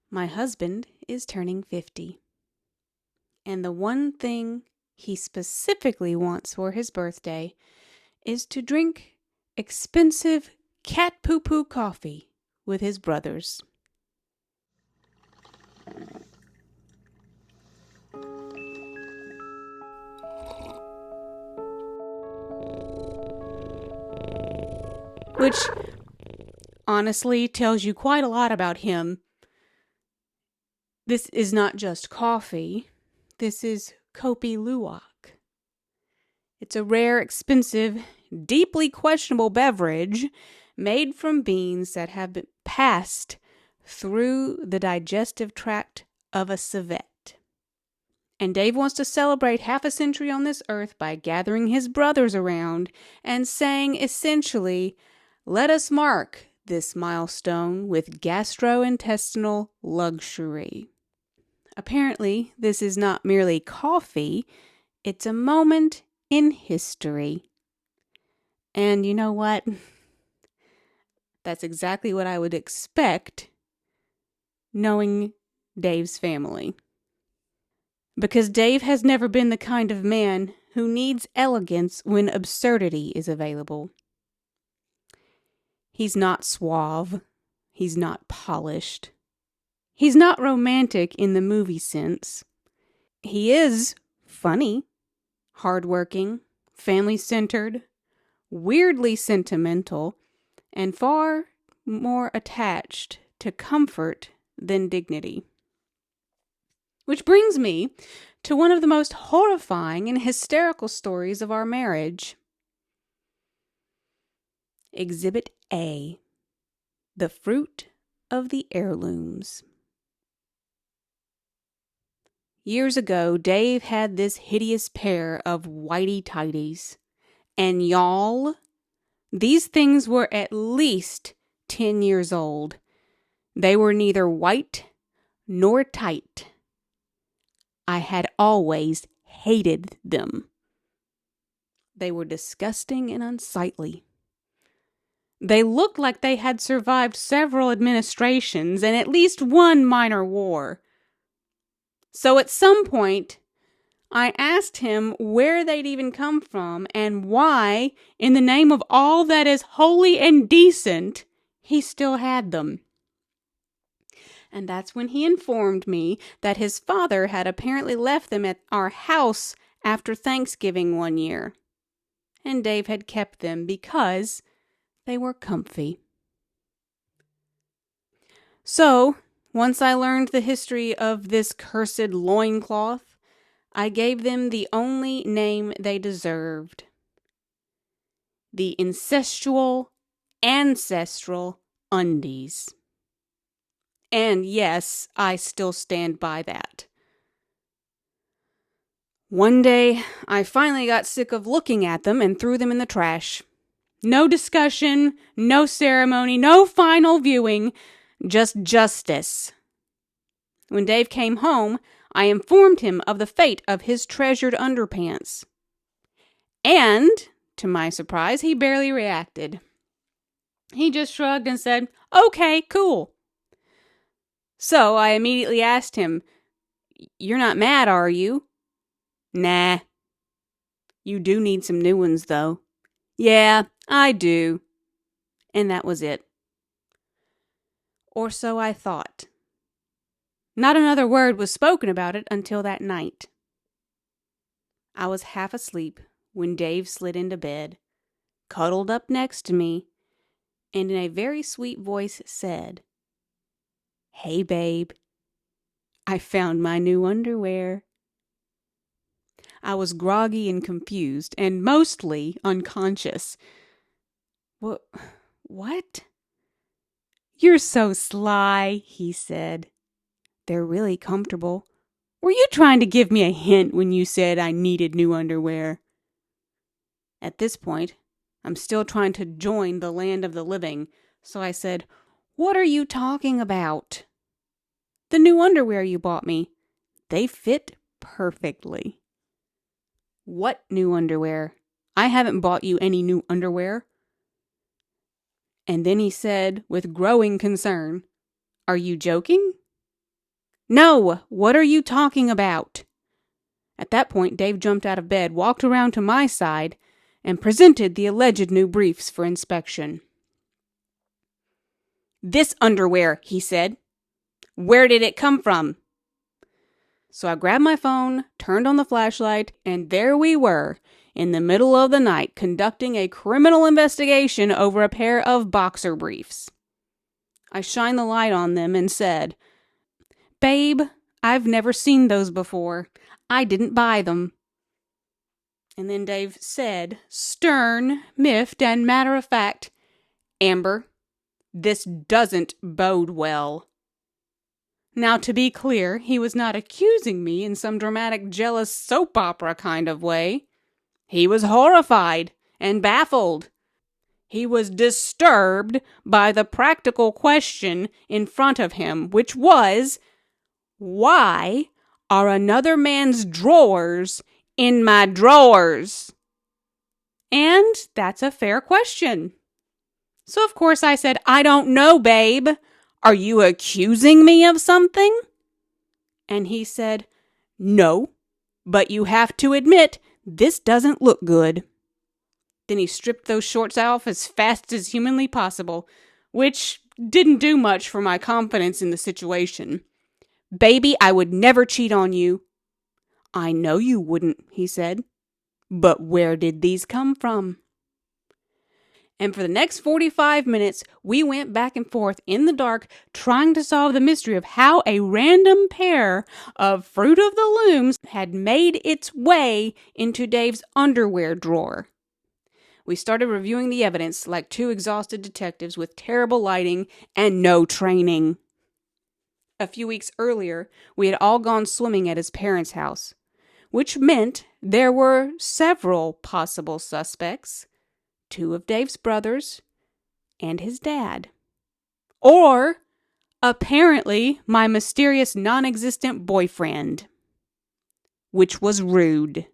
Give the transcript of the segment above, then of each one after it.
My husband is turning 50, and the one thing he specifically wants for his birthday is to drink expensive cat poo-poo coffee with his brothers. Which honestly tells you quite a lot about him. This is not just coffee. This is Kopi Luwak. It's a rare, expensive, deeply questionable beverage made from beans that have been passed through the digestive tract of a civet. And Dave wants to celebrate half a century on this earth by gathering his brothers around and saying essentially, let us mark this milestone with gastrointestinal luxury. Apparently, this is not merely coffee, it's a moment in history. And you know what? That's exactly what I would expect, knowing Dave's family. Because Dave has never been the kind of man who needs elegance when absurdity is available. He's not suave. He's not polished. He's not romantic in the movie sense. He is funny, hardworking, family-centered, weirdly sentimental, and far more attached to comfort than dignity. Which brings me to one of the most horrifying and hysterical stories of our marriage. Exhibit A. The fruit of the heirlooms. Years ago, Dave had this hideous pair of whitey-tighties. And y'all, these things were at least 10 years old. They were neither white nor tight. I had always hated them. They were disgusting and unsightly. They looked like they had survived several administrations and at least one minor war. So at some point, I asked him where they'd even come from and why, in the name of all that is holy and decent, he still had them. And that's when he informed me that his father had apparently left them at our house after Thanksgiving one year. And Dave had kept them because they were comfy. So, once I learned the history of this cursed loincloth, I gave them the only name they deserved. The incestual, ancestral undies. And yes, I still stand by that. One day, I finally got sick of looking at them and threw them in the trash. No discussion, no ceremony, no final viewing, just justice. When Dave came home, I informed him of the fate of his treasured underpants. And, to my surprise, he barely reacted. He just shrugged and said, "Okay, cool." So I immediately asked him, "You're not mad, are you?" "Nah." "You do need some new ones, though." "Yeah, I do." And that was it. Or so I thought. Not another word was spoken about it until that night. I was half asleep when Dave slid into bed, cuddled up next to me, and in a very sweet voice said, "Hey, babe, I found my new underwear." I was groggy and confused, and mostly unconscious. What? "You're so sly," he said. "They're really comfortable. Were you trying to give me a hint when you said I needed new underwear?" At this point, I'm still trying to join the land of the living, so I said, "What are you talking about?" "The new underwear you bought me. They fit perfectly." "What new underwear? I haven't bought you any new underwear." And then he said, with growing concern, "Are you joking?" No, what are you talking about? At that point, Dave jumped out of bed, walked around to my side, and presented the alleged new briefs for inspection. This underwear, he said. Where did it come from? So I grabbed my phone, turned on the flashlight, and there we were, in the middle of the night, conducting a criminal investigation over a pair of boxer briefs. I shined the light on them and said, Babe, I've never seen those before. I didn't buy them. And then Dave said, stern, miffed, and matter of fact, Amber, this doesn't bode well. Now, to be clear, he was not accusing me in some dramatic, jealous soap opera kind of way. He was horrified and baffled. He was disturbed by the practical question in front of him, which was, why are another man's drawers in my drawers? And that's a fair question. So of course I said, I don't know, babe. Are you accusing me of something? And he said, no, but you have to admit, this doesn't look good. Then he stripped those shorts off as fast as humanly possible, which didn't do much for my confidence in the situation. Baby, I would never cheat on you. I know you wouldn't, he said. But where did these come from? And for the next 45 minutes, we went back and forth in the dark trying to solve the mystery of how a random pair of Fruit of the Looms had made its way into Dave's underwear drawer. We started reviewing the evidence like two exhausted detectives with terrible lighting and no training. A few weeks earlier, we had all gone swimming at his parents' house, which meant there were several possible suspects. 2 of Dave's brothers, and his dad. Or, apparently, my mysterious non-existent boyfriend. Which was rude.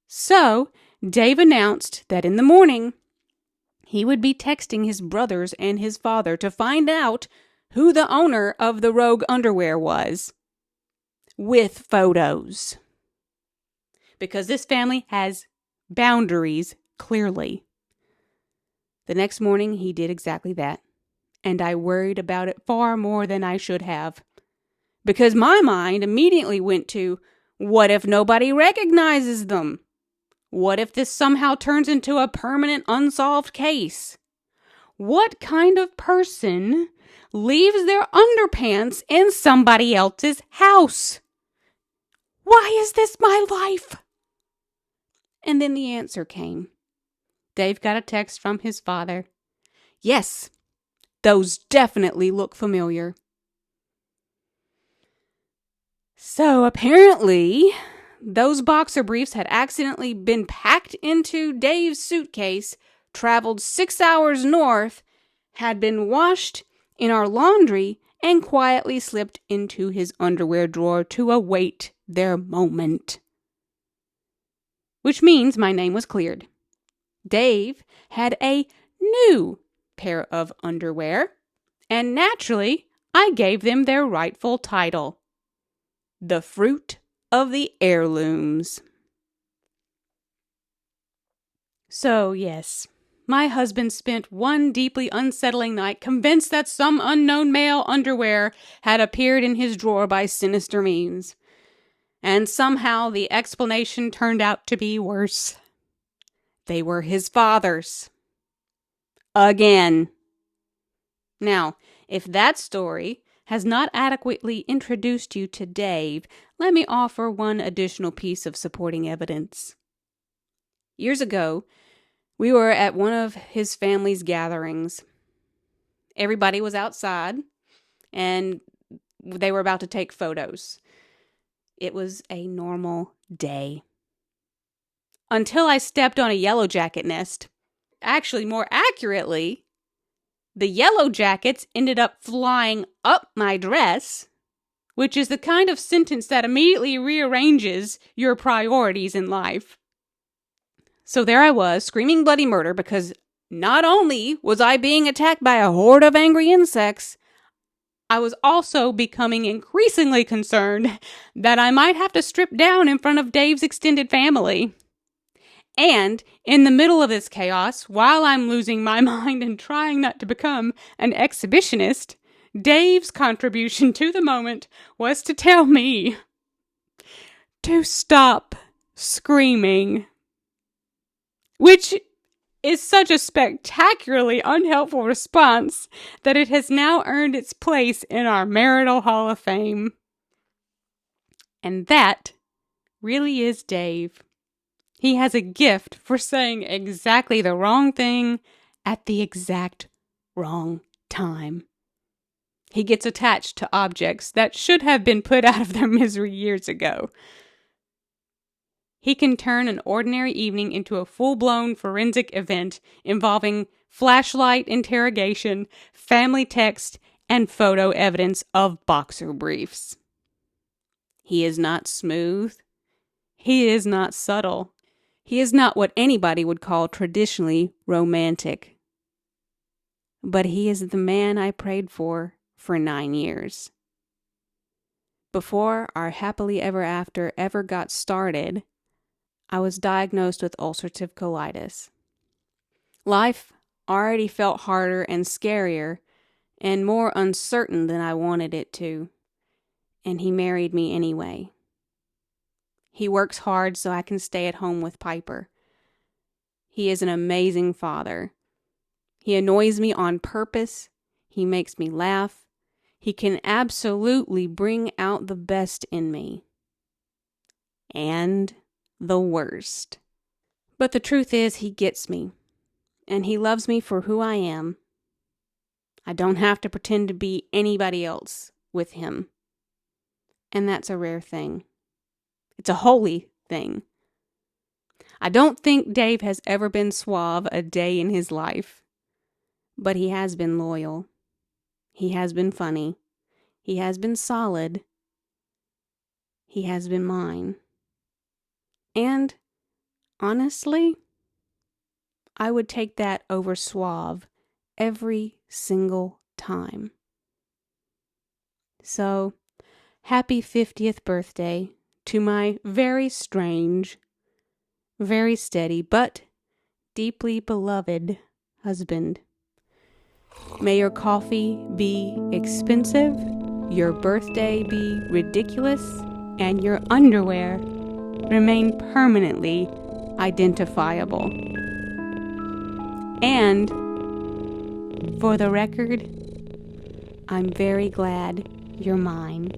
So, Dave announced that in the morning, he would be texting his brothers and his father to find out who the owner of the rogue underwear was. With photos. Because this family has boundaries. Clearly. The next morning, he did exactly that, and I worried about it far more than I should have, because my mind immediately went to, what if nobody recognizes them? What if this somehow turns into a permanent unsolved case? What kind of person leaves their underpants in somebody else's house? Why is this my life? And then the answer came. Dave got a text from his father. Yes, those definitely look familiar. So apparently, those boxer briefs had accidentally been packed into Dave's suitcase, traveled 6 hours north, had been washed in our laundry, and quietly slipped into his underwear drawer to await their moment. Which means my name was cleared. Dave had a new pair of underwear, and naturally, I gave them their rightful title. The Fruit of the HeirLooms. So, yes, my husband spent one deeply unsettling night convinced that some unknown male underwear had appeared in his drawer by sinister means. And somehow the explanation turned out to be worse. They were his father's. Again. Now, if that story has not adequately introduced you to Dave, let me offer one additional piece of supporting evidence. Years ago, we were at one of his family's gatherings. Everybody was outside, and they were about to take photos. It was a normal day. Until I stepped on a yellow jacket nest. Actually, more accurately, the yellow jackets ended up flying up my dress, which is the kind of sentence that immediately rearranges your priorities in life. So there I was, screaming bloody murder because not only was I being attacked by a horde of angry insects, I was also becoming increasingly concerned that I might have to strip down in front of Dave's extended family. And in the middle of this chaos, while I'm losing my mind and trying not to become an exhibitionist, Dave's contribution to the moment was to tell me to stop screaming. Which is such a spectacularly unhelpful response that it has now earned its place in our marital Hall of Fame. And that really is Dave. He has a gift for saying exactly the wrong thing at the exact wrong time. He gets attached to objects that should have been put out of their misery years ago. He can turn an ordinary evening into a full-blown forensic event involving flashlight interrogation, family text, and photo evidence of boxer briefs. He is not smooth. He is not subtle. He is not what anybody would call traditionally romantic. But he is the man I prayed for 9 years. Before our happily ever after ever got started, I was diagnosed with ulcerative colitis. Life already felt harder and scarier and more uncertain than I wanted it to, and he married me anyway. He works hard so I can stay at home with Piper. He is an amazing father. He annoys me on purpose. He makes me laugh. He can absolutely bring out the best in me. And the worst. But the truth is, he gets me. And he loves me for who I am. I don't have to pretend to be anybody else with him. And that's a rare thing. It's a holy thing. I don't think Dave has ever been suave a day in his life. But he has been loyal. He has been funny. He has been solid. He has been mine. And, honestly, I would take that over suave every single time. So, happy 50th birthday to my very strange, very steady, but deeply beloved husband. May your coffee be expensive, your birthday be ridiculous, and your underwear remain permanently identifiable. And, for the record, I'm very glad you're mine.